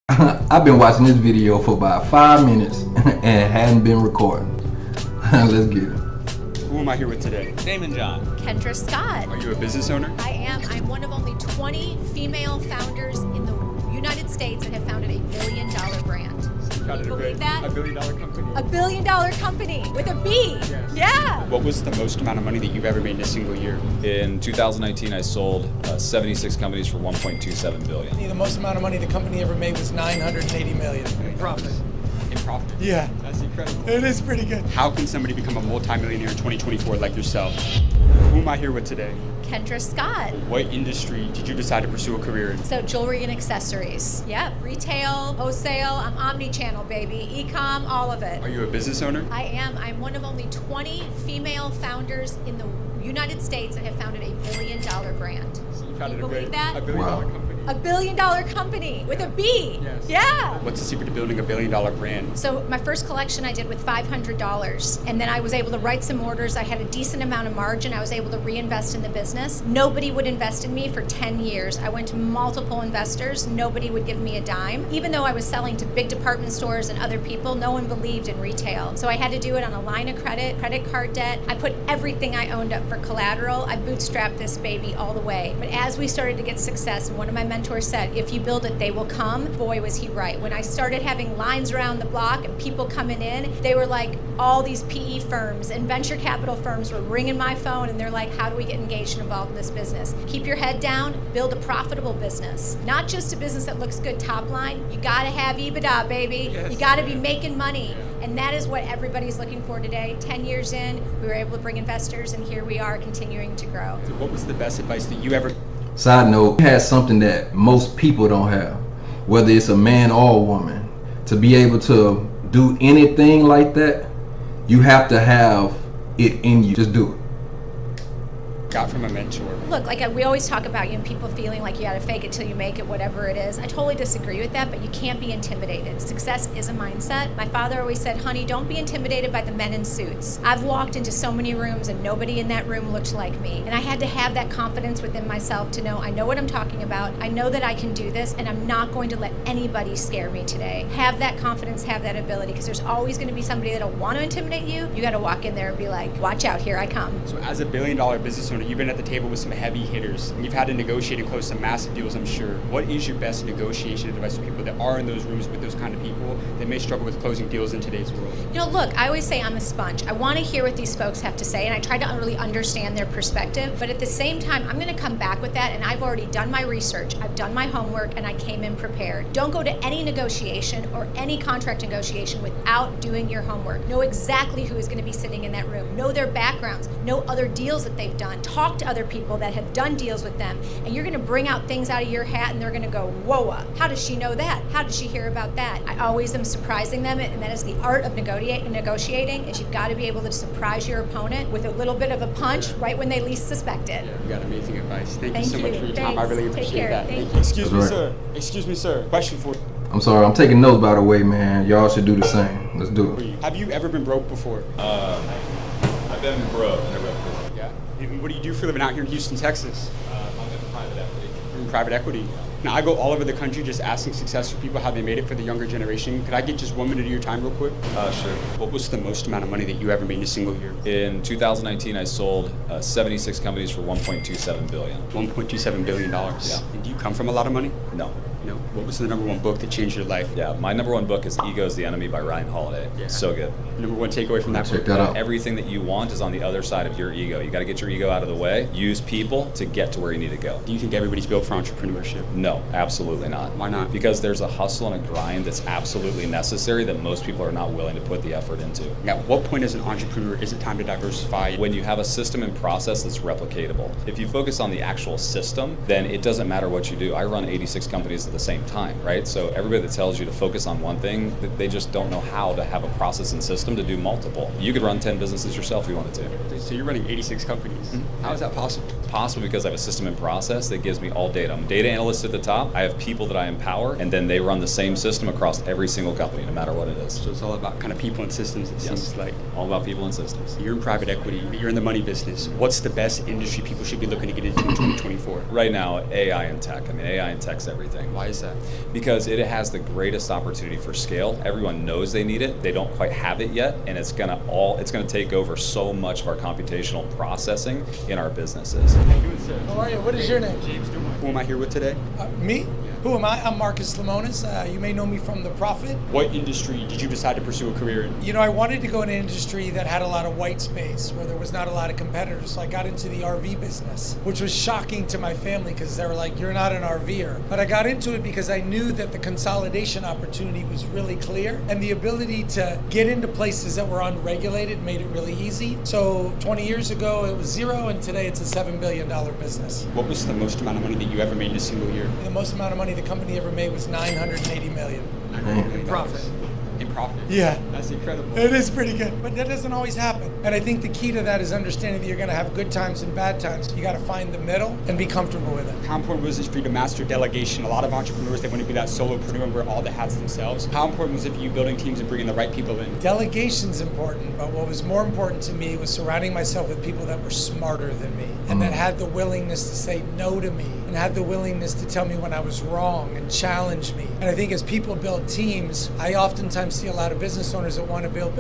I've been watching this video for about 5 minutes and it hadn't been recording. Let's get it. Who am I here with today? Damon John. Kendra Scott. Are you a business owner? I am. I'm one of only 20 female founders in the United States that have founded a billion-dollar brand. Can you believe that? A billion-dollar company. A billion-dollar company with a B. Yes. Yeah. What was the most amount of money that you've ever made in a single year? In 2019, I sold 76 companies for 1.27 billion. The most amount of money the company ever made was $980 million in profit. In profit? Yeah. That's incredible. It is pretty good. How can somebody become a multimillionaire in 2024 like yourself? Who am I here with today? Kendra Scott. What industry did you decide to pursue a career in? So jewelry and accessories. Yeah. Retail, wholesale. I'm omni-channel, baby. E-com, all of it. Are you a business owner? I am. I'm one of only 20 female founders in the United States that have founded a billion-dollar brand. So you Can founded you believe that? a billion-dollar Wow. company. A billion-dollar company with a B. Yes. Yeah. What's the secret to building a billion-dollar brand? So my first collection I did with $500, and then I was able to write some orders. I had a decent amount of margin. I was able to reinvest in the business. Nobody would invest in me for 10 years. I went to multiple investors. Nobody would give me a dime. Even though I was selling to big department stores and other people, no one believed in retail. So I had to do it on a line of credit card debt. I put everything I owned up for collateral. I bootstrapped this baby all the way. But as we started to get success, and one of my mentors said, if you build it, they will come. Boy, was he right. When I started having lines around the block and people coming in, they were like, all these PE firms and venture capital firms were ringing my phone and they're like, how do we get engaged and involved in this business? Keep your head down, build a profitable business. Not just a business that looks good top line. You gotta have EBITDA, baby. Yes. You gotta be making money. And that is what everybody's looking for today. 10 years in, we were able to bring investors and here we are continuing to grow. So what was the best advice that you ever... Side note, he has something that most people don't have, whether it's a man or a woman. To be able to do anything like that, you have to have it in you. Just do it. got from a mentor? Look, like we always talk about, people feeling like you gotta fake it till you make it, whatever it is. I totally disagree with that, but you can't be intimidated. Success is a mindset. My father always said, honey, don't be intimidated by the men in suits. I've walked into so many rooms and nobody in that room looked like me. And I had to have that confidence within myself to know I know what I'm talking about. I know that I can do this and I'm not going to let anybody scare me today. Have that confidence, have that ability, because there's always gonna be somebody that'll want to intimidate you. You gotta walk in there and be like, watch out, here I come. So as a billion-dollar business owner, you've been at the table with some heavy hitters. And you've had to negotiate and close some massive deals, I'm sure. What is your best negotiation advice for people that are in those rooms with those kind of people that may struggle with closing deals in today's world? Look, I always say I'm a sponge. I want to hear what these folks have to say, and I try to really understand their perspective. But at the same time, I'm going to come back with that, and I've already done my research. I've done my homework, and I came in prepared. Don't go to any negotiation or any contract negotiation without doing your homework. Know exactly who is going to be sitting in that room. Know their backgrounds. Know other deals that they've done. Talk to other people that have done deals with them, and you're going to bring out things out of your hat, and they're going to go, whoa, how does she know that? How did she hear about that? I always am surprising them, and that is the art of negotiating, is you've got to be able to surprise your opponent with a little bit of a punch right when they least suspect it. You got amazing advice. Thank you Thank so much you. for your time. I Thanks. really Take appreciate care. that. Thank Thank you. Excuse me, That's sir. Excuse me, sir. Question for I'm sorry, I'm taking notes, by the way, man. Y'all should do the same. Let's do it. you. Have you ever been broke before? I've been broke, never been broke. Yeah. And what do you do for a living out here in Houston, Texas? I'm in private equity. You're in private equity. Now, I go all over the country just asking successful people how they made it for the younger generation. Could I get just 1 minute of your time real quick? Sure. What was the most amount of money that you ever made in a single year? In 2019, I sold 76 companies for 1.27 billion. $1.27 billion. Yeah. And do you come from a lot of money? No. No. What was the number one book that changed your life? Yeah, my number one book is Ego is the Enemy by Ryan Holiday. Yeah. So good. Number one takeaway from that Check book? that out. Everything that you want is on the other side of your ego. You got to get your ego out of the way. Use people to get to where you need to go. Do you think everybody's built for entrepreneurship? No, absolutely not. Why not? Because there's a hustle and a grind that's absolutely necessary that most people are not willing to put the effort into. At what point as an entrepreneur is it time to diversify? When you have a system and process that's replicatable. If you focus on the actual system, then it doesn't matter what you do. I run 86 companies at the same time, right? So everybody that tells you to focus on one thing, they just don't know how to have a process and system to do multiple. You could run 10 businesses yourself if you wanted to. So you're running 86 companies. How is that possible? It's possible because I have a system and process that gives me all data. I'm a data analyst at the top. I have people that I empower, and then they run the same system across every single company, no matter what it is. So it's all about kind of people and systems, it Yes. seems like. All about people and systems. You're in private equity, you're in the money business. What's the best industry people should be looking to get into in 2024? Right now, AI and tech. I mean, AI and tech's everything. Why is that? Because it has the greatest opportunity for scale. Everyone knows they need it. They don't quite have it yet, and it's gonna take over so much of our computational processing in our businesses. How you doing, sir? How are you? What is your name? James Dumont. Who am I here with today? Me? Who am I? I'm Marcus Lemonis. You may know me from The Prophet. What industry did you decide to pursue a career in? You know, I wanted to go in an industry that had a lot of white space, where there was not a lot of competitors. So I got into the RV business, which was shocking to my family because they were like, you're not an RVer. But I got into it because I knew that the consolidation opportunity was really clear, and the ability to get into places that were unregulated made it really easy. So 20 years ago, it was zero, and today it's a $7 billion business. What was the most amount of money that you ever made in a single year? The most amount of money the company ever made was $980 million in profit. In profit? Yeah. That's incredible. It is pretty good, but that doesn't always happen. And I think the key to that is understanding that you're going to have good times and bad times. You got to find the middle and be comfortable with it. How important was it for you to master delegation? A lot of entrepreneurs, they want to be that solopreneur and wear all the hats themselves. How important was it for you building teams and bringing the right people in? Delegation's important, but what was more important to me was surrounding myself with people that were smarter than me and that had the willingness to say no to me and had the willingness to tell me when I was wrong and challenge me. And I think as people build teams, I oftentimes see a lot of business owners that want to build,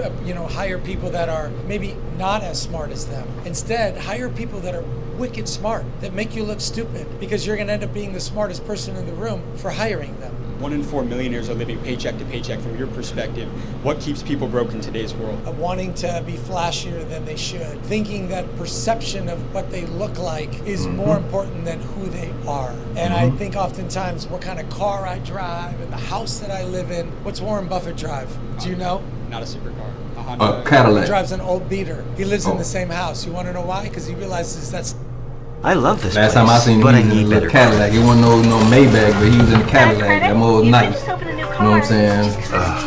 hire people that are maybe not as smart as them. Instead, hire people that are wicked smart, that make you look stupid, because you're going to end up being the smartest person in the room for hiring them. 1 in 4 millionaires are living paycheck to paycheck. From your perspective, what keeps people broke in today's world? Wanting to be flashier than they should, thinking that perception of what they look like is more important than who they are. And I think oftentimes what kind of car I drive and the house that I live in. What's Warren Buffett drive? Do you know? Not a supercar. A A Honda. He Cadillac. drives an old beater. He lives in the same house. You want to know why? Because he realizes that's I love this Last place, time I seen him, but he I was in a need little better Cadillac. It wasn't no Maybach, but he was in a Cadillac. That mother was nice. Just open a new You know what I'm saying?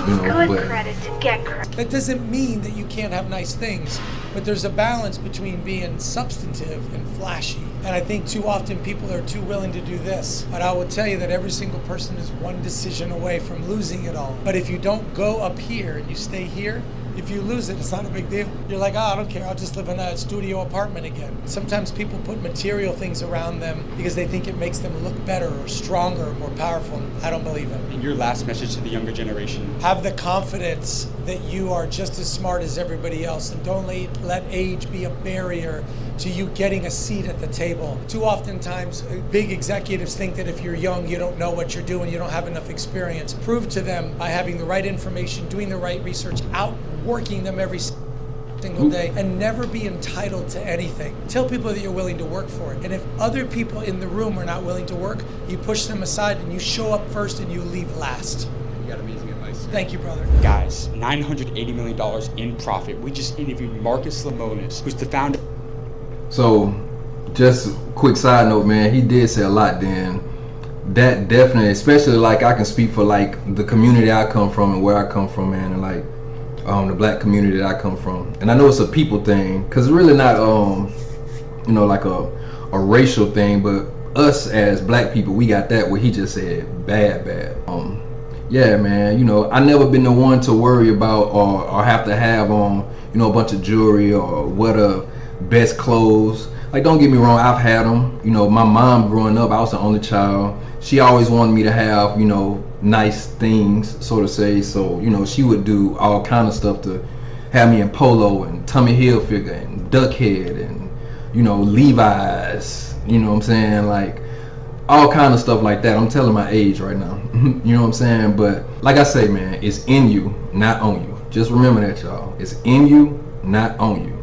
Good But credit to get credit. that doesn't mean that you can't have nice things, but there's a balance between being substantive and flashy. And I think too often people are too willing to do this. But I will tell you that every single person is one decision away from losing it all. But if you don't go up here and you stay here, if you lose it, it's not a big deal. You're like, I don't care, I'll just live in a studio apartment again. Sometimes people put material things around them because they think it makes them look better or stronger or more powerful. I don't believe it. And your last message to the younger generation? Have the confidence that you are just as smart as everybody else, and don't let age be a barrier to you getting a seat at the table. Too oftentimes, big executives think that if you're young, you don't know what you're doing, you don't have enough experience. Prove to them by having the right information, doing the right research, outworking them every single day, and never be entitled to anything. Tell people that you're willing to work for it. And if other people in the room are not willing to work, you push them aside and you show up first and you leave last. You got amazing advice. Thank you, brother. Guys, $980 million in profit. We just interviewed Marcus Lemonis, who's the founder. So, just quick side note, man, he did say a lot then. That definitely, especially like I can speak for like the community I come from and where I come from, man, and like the black community that I come from. And I know it's a people thing, cause it's really not like a racial thing, but us as black people, we got that what he just said, bad. Yeah, man, I never been the one to worry about or have to have on, a bunch of jewelry or what best clothes. Like, don't get me wrong, I've had them. My mom growing up, I was the only child. She always wanted me to have, nice things, so to say. So, she would do all kind of stuff to have me in polo and Tommy Hilfiger and Duck Head and, Levi's, you know what I'm saying? Like, all kind of stuff like that. I'm telling my age right now. You know what I'm saying? But like I say, man, it's in you, not on you. Just remember that, y'all. It's in you, not on you.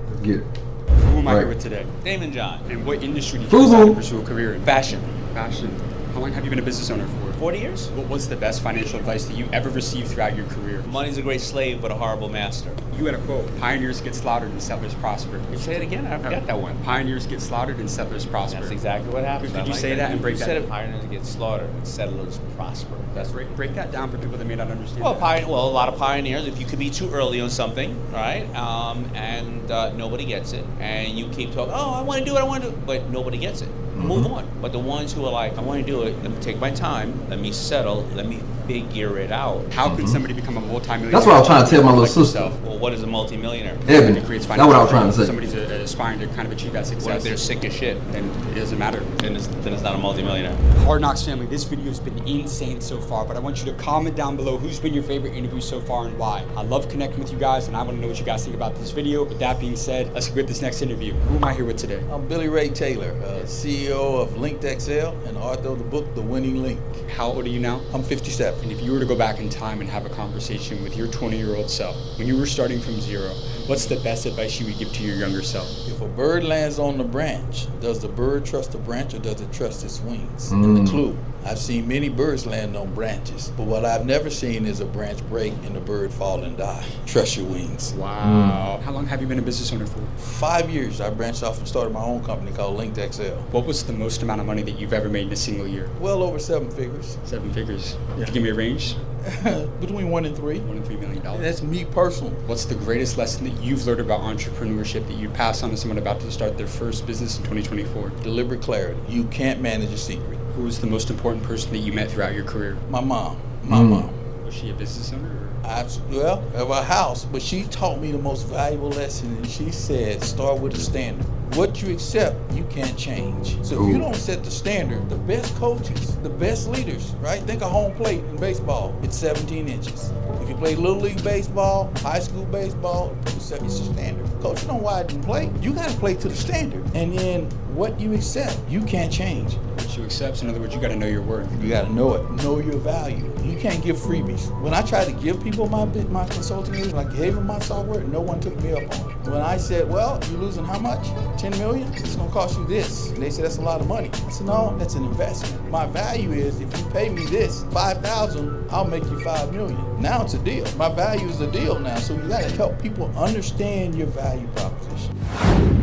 Let's get it. Who am I Right. here with today? Damon John, And what industry did you Boo-boo. decide to pursue a career in? fashion. Fashion. How long have you been a business owner for? 40 years? What was the best financial advice that you ever received throughout your career? Money's a great slave, but a horrible master. You had a quote, pioneers get slaughtered and settlers prosper. You say it again? I forgot that one. Pioneers get slaughtered and settlers prosper. That's exactly what happened. Could I you like say that and break you that said down? it. Pioneers get slaughtered and settlers prosper. That's right. Break that down for people that may not understand Well, that. a lot of pioneers, if you could be too early on something, right, and nobody gets it, and you keep talking, oh, I want to do it, but nobody gets it. Move on. But the ones who are like, I want to do it, let me take my time, let me settle, let me figure it out. How can somebody become a multi-millionaire? That's what I was trying to tell my little like sister. yourself? Well, what is a multimillionaire? Ebony. It creates That's what I was trying to say. Somebody's aspiring to kind of achieve that success. What if they're sick as shit? Then it doesn't matter. Then it's not a multimillionaire. Hard Knocks family, this video has been insane so far, but I want you to comment down below who's been your favorite interview so far and why. I love connecting with you guys, and I want to know what you guys think about this video. With that being said, let's get this next interview. Who am I here with today? I'm Billy Ray Taylor, CEO of LinkedXL and author of the book, The Winning Link. How old are you now? I'm 57. And if you were to go back in time and have a conversation with your 20-year-old self, when you were starting from zero, what's the best advice you would give to your younger self? If a bird lands on the branch, does the bird trust the branch or does it trust its wings? And the clue, I've seen many birds land on branches, but what I've never seen is a branch break and the bird fall and die. Trust your wings. Wow. How long have you been a business owner for? 5 years, I branched off and started my own company called LinkedXL. What was the most amount of money that you've ever made in a single year? Well over 7 figures. 7 figures. Yeah. Could you give me a range? Between 1 and 3. $1 and $3 million. That's me personally. What's the greatest lesson that you've learned about entrepreneurship that you'd pass on to someone about to start their first business in 2024? Deliberate clarity. You can't manage a secret. Who was the most important person that you met throughout your career? My mom. My mom. Was she a business owner? Or? Well, of our house, but she taught me the most valuable lesson, and she said, start with a standard. What you accept, you can't change. So if you don't set the standard, the best coaches, the best leaders, right? Think of home plate in baseball, it's 17 inches. If you play Little League baseball, high school baseball, it's a standard. Coach, you don't widen play. You got to play to the standard. And then what you accept, you can't change. What you accept, in other words, you got to know your worth. You got to know it. Know your value. You can't give freebies. When I tried to give people my consulting, when I gave them my software, no one took me up on it. When I said, well, you're losing how much? 10 million? It's going to cost you this. And they said, that's a lot of money. I said, no, that's an investment. My value is if you pay me this, 5,000, I'll make you 5 million. Now it's a deal. My value is a deal now. So you got to help people understand your value proposition.